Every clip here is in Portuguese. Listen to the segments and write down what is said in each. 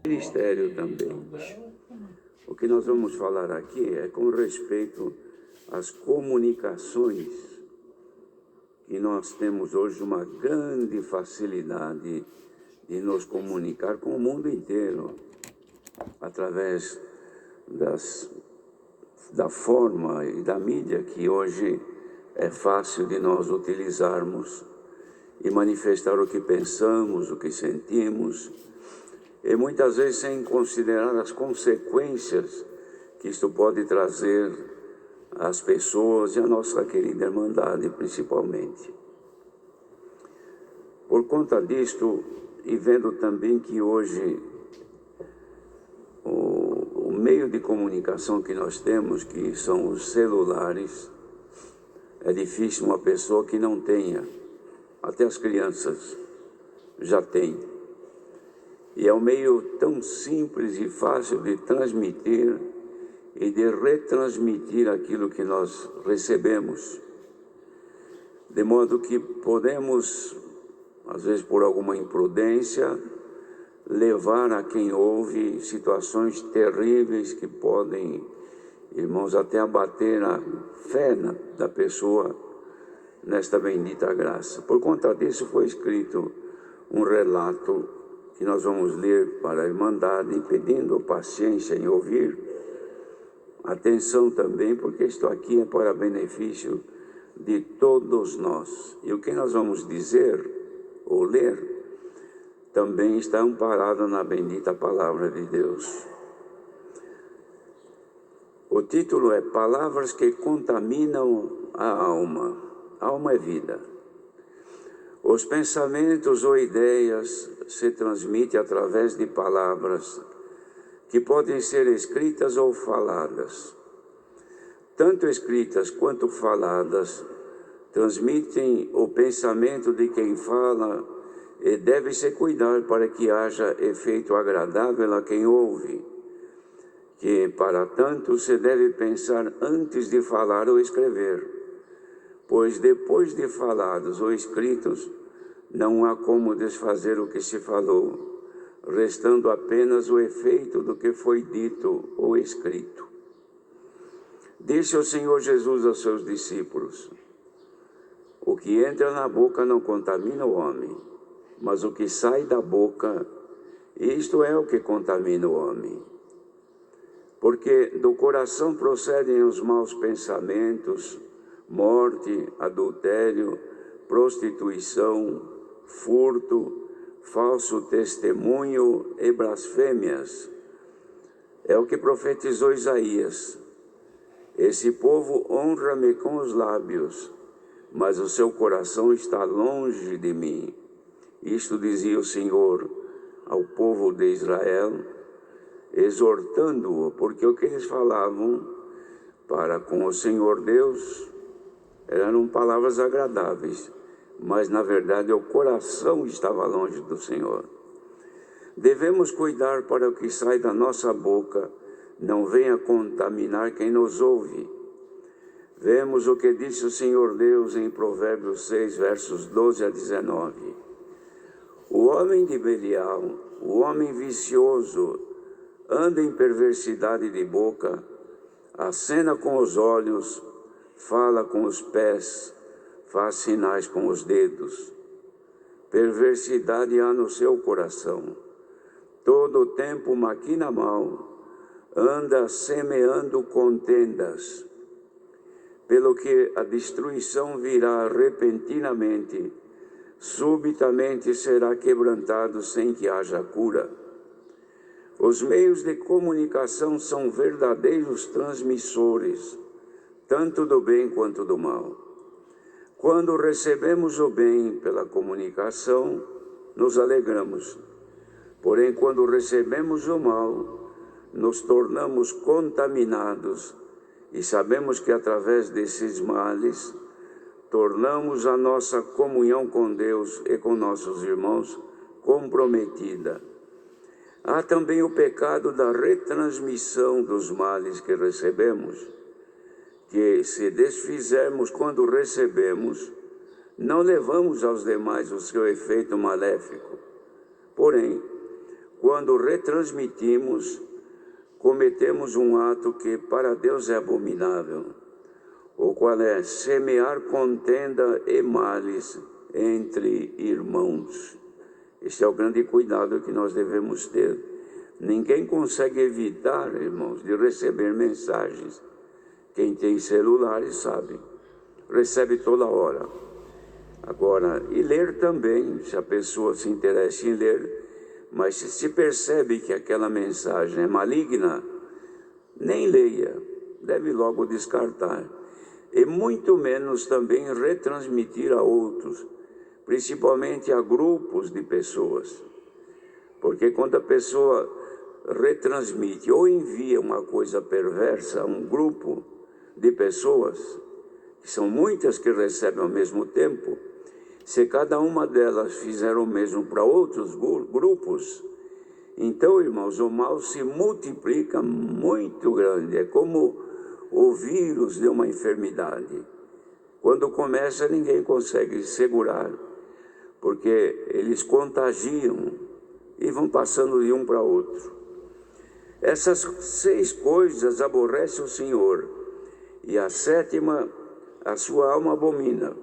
Ministério também. O que nós vamos falar aqui é com respeito às comunicações, que nós temos hoje uma grande facilidade de nos comunicar com o mundo inteiro, através da forma e da mídia que hoje é fácil de nós utilizarmos e manifestar o que pensamos, o que sentimos, e muitas vezes sem considerar as consequências que isto pode trazer às pessoas e à nossa querida Irmandade principalmente. Por conta disto, e vendo também que hoje o meio de comunicação que nós temos, que são os celulares, é difícil uma pessoa que não tenha, até as crianças já têm. E é um meio tão simples e fácil de transmitir e de retransmitir aquilo que nós recebemos. De modo que podemos, às vezes por alguma imprudência, levar a quem ouve situações terríveis que podem, irmãos, até abater a fé da pessoa nesta bendita graça. Por conta disso foi escrito um relato que nós vamos ler para a Irmandade, pedindo paciência em ouvir, atenção também, porque isto aqui é para benefício de todos nós. E o que nós vamos dizer ou ler também está amparado na bendita Palavra de Deus. O título é Palavras que contaminam a alma. A alma é vida. Os pensamentos ou ideias se transmitem através de palavras que podem ser escritas ou faladas. Tanto escritas quanto faladas transmitem o pensamento de quem fala e deve-se cuidar para que haja efeito agradável a quem ouve, que para tanto se deve pensar antes de falar ou escrever, pois depois de falados ou escritos, não há como desfazer o que se falou, restando apenas o efeito do que foi dito ou escrito. Disse o Senhor Jesus aos seus discípulos: o que entra na boca não contamina o homem, mas o que sai da boca, isto é o que contamina o homem. Porque do coração procedem os maus pensamentos, morte, adultério, prostituição, furto, falso testemunho e blasfêmias. É o que profetizou Isaías: esse povo honra-me com os lábios, mas o seu coração está longe de mim. Isto dizia o Senhor ao povo de Israel, exortando-o, porque o que eles falavam para com o Senhor Deus eram palavras agradáveis, mas na verdade o coração estava longe do Senhor. Devemos cuidar para o que sai da nossa boca não venha contaminar quem nos ouve. Vemos o que disse o Senhor Deus em Provérbios 6, versos 12 a 19. O homem de Belial, o homem vicioso, anda em perversidade de boca, acena com os olhos, fala com os pés, faz sinais com os dedos. Perversidade há no seu coração. Todo o tempo maquina mal, anda semeando contendas. Pelo que a destruição virá repentinamente, subitamente será quebrantado sem que haja cura. Os meios de comunicação são verdadeiros transmissores, tanto do bem quanto do mal. Quando recebemos o bem pela comunicação, nos alegramos. Porém, quando recebemos o mal, nos tornamos contaminados e sabemos que através desses males, tornamos a nossa comunhão com Deus e com nossos irmãos comprometida. Há também o pecado da retransmissão dos males que recebemos, que se desfizermos quando recebemos, não levamos aos demais o seu efeito maléfico. Porém, quando retransmitimos, cometemos um ato que para Deus é abominável, o qual é semear contenda e males entre irmãos. Este é o grande cuidado que nós devemos ter. Ninguém consegue evitar, irmãos, de receber mensagens. Quem tem celulares sabe, recebe toda hora. Agora, e ler também, se a pessoa se interessa em ler, mas se percebe que aquela mensagem é maligna, nem leia, deve logo descartar. E muito menos também retransmitir a outros, principalmente a grupos de pessoas. Porque quando a pessoa retransmite ou envia uma coisa perversa a um grupo de pessoas, que são muitas que recebem ao mesmo tempo, se cada uma delas fizer o mesmo para outros grupos, então, irmãos, o mal se multiplica muito grande. É como o vírus de uma enfermidade. Quando começa, ninguém consegue segurar, porque eles contagiam e vão passando de um para outro. Essas 6 coisas aborrece o Senhor, e a 7ª a sua alma abomina,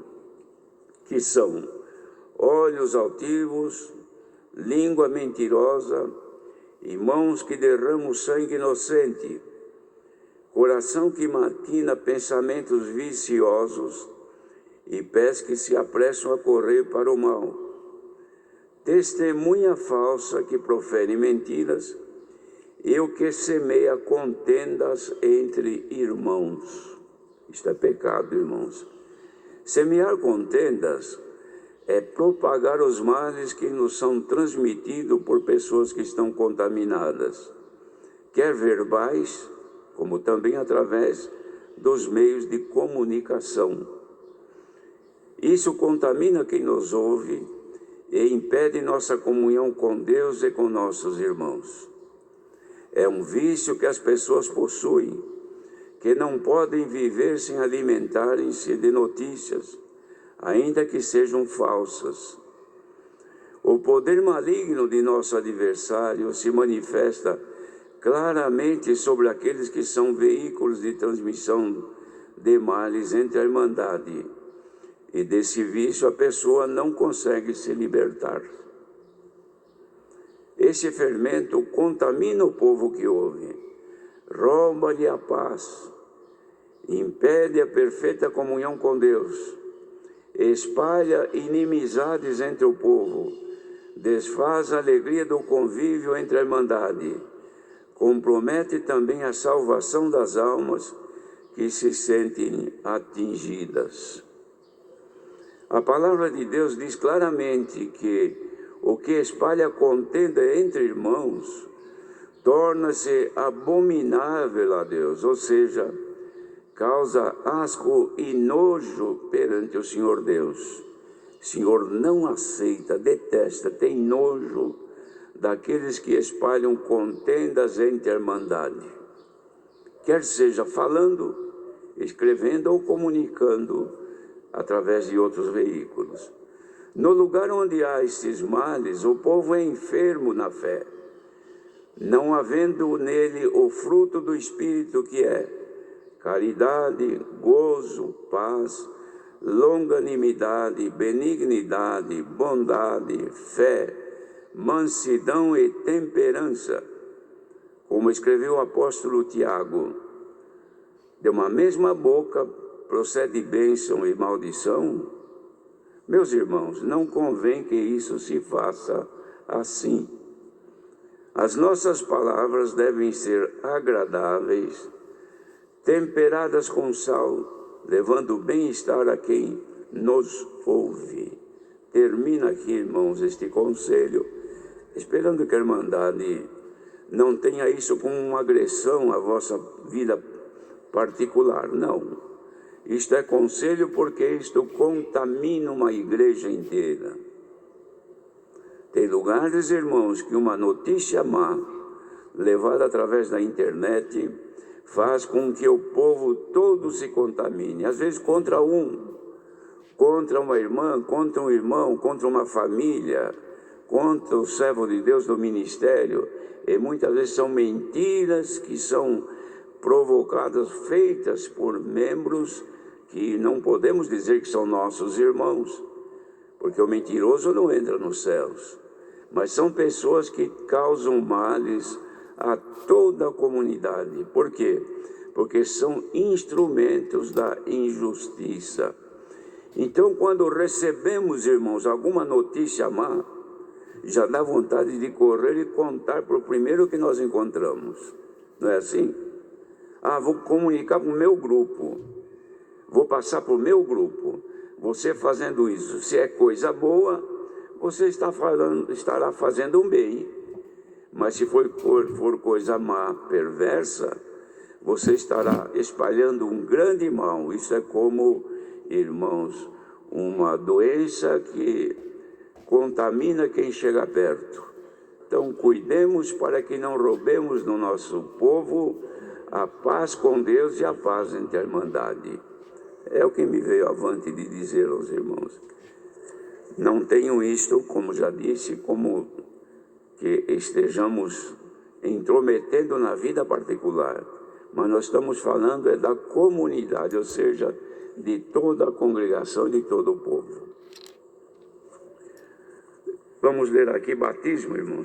que são olhos altivos, língua mentirosa, e mãos que derramam sangue inocente, coração que maquina pensamentos viciosos, e pés que se apressam a correr para o mal, testemunha falsa que profere mentiras, e o que semeia contendas entre irmãos. Isto é pecado, irmãos. Semear contendas é propagar os males que nos são transmitidos por pessoas que estão contaminadas, quer verbais, como também através dos meios de comunicação. Isso contamina quem nos ouve e impede nossa comunhão com Deus e com nossos irmãos. É um vício que as pessoas possuem, que não podem viver sem alimentarem-se de notícias, ainda que sejam falsas. O poder maligno de nosso adversário se manifesta claramente sobre aqueles que são veículos de transmissão de males entre a irmandade, e desse vício a pessoa não consegue se libertar. Esse fermento contamina o povo que ouve, rouba-lhe a paz, impede a perfeita comunhão com Deus, espalha inimizades entre o povo, desfaz a alegria do convívio entre a irmandade, compromete também a salvação das almas que se sentem atingidas. A palavra de Deus diz claramente que o que espalha contenda entre irmãos torna-se abominável a Deus, ou seja, causa asco e nojo perante o Senhor Deus. O Senhor não aceita, detesta, tem nojo daqueles que espalham contendas entre a irmandade, quer seja falando, escrevendo ou comunicando através de outros veículos. No lugar onde há estes males, o povo é enfermo na fé, não havendo nele o fruto do Espírito, que é caridade, gozo, paz, longanimidade, benignidade, bondade, fé, mansidão e temperança. Como escreveu o apóstolo Tiago, de uma mesma boca procede bênção e maldição. Meus irmãos, não convém que isso se faça assim. As nossas palavras devem ser agradáveis, temperadas com sal, levando bem-estar a quem nos ouve. Termina aqui, irmãos, este conselho, esperando que a irmandade não tenha isso como uma agressão à vossa vida particular, não. Isto é conselho porque isto contamina uma igreja inteira. Tem lugares, irmãos, que uma notícia má, levada através da internet, faz com que o povo todo se contamine. Às vezes contra uma irmã, contra um irmão, contra uma família, contra o servo de Deus do ministério, e muitas vezes são mentiras que são provocadas, feitas por membros que não podemos dizer que são nossos irmãos, porque o mentiroso não entra nos céus, mas são pessoas que causam males a toda a comunidade. Por quê? Porque são instrumentos da injustiça. Então, quando recebemos, irmãos, alguma notícia má, já dá vontade de correr e contar para o primeiro que nós encontramos. Não é assim? Vou comunicar para o meu grupo, vou passar para o meu grupo. Você fazendo isso, se é coisa boa, você estará fazendo um bem. Mas se for coisa má, perversa, você estará espalhando um grande mal. Isso é como, irmãos, uma doença que contamina quem chega perto. Então, cuidemos para que não roubemos no nosso povo a paz com Deus e a paz entre a irmandade. É o que me veio avante de dizer aos irmãos. Não tenho isto, como já disse, como que estejamos intrometendo na vida particular, mas nós estamos falando é da comunidade, ou seja, de toda a congregação, de todo o povo. Vamos ler aqui batismo, irmãos.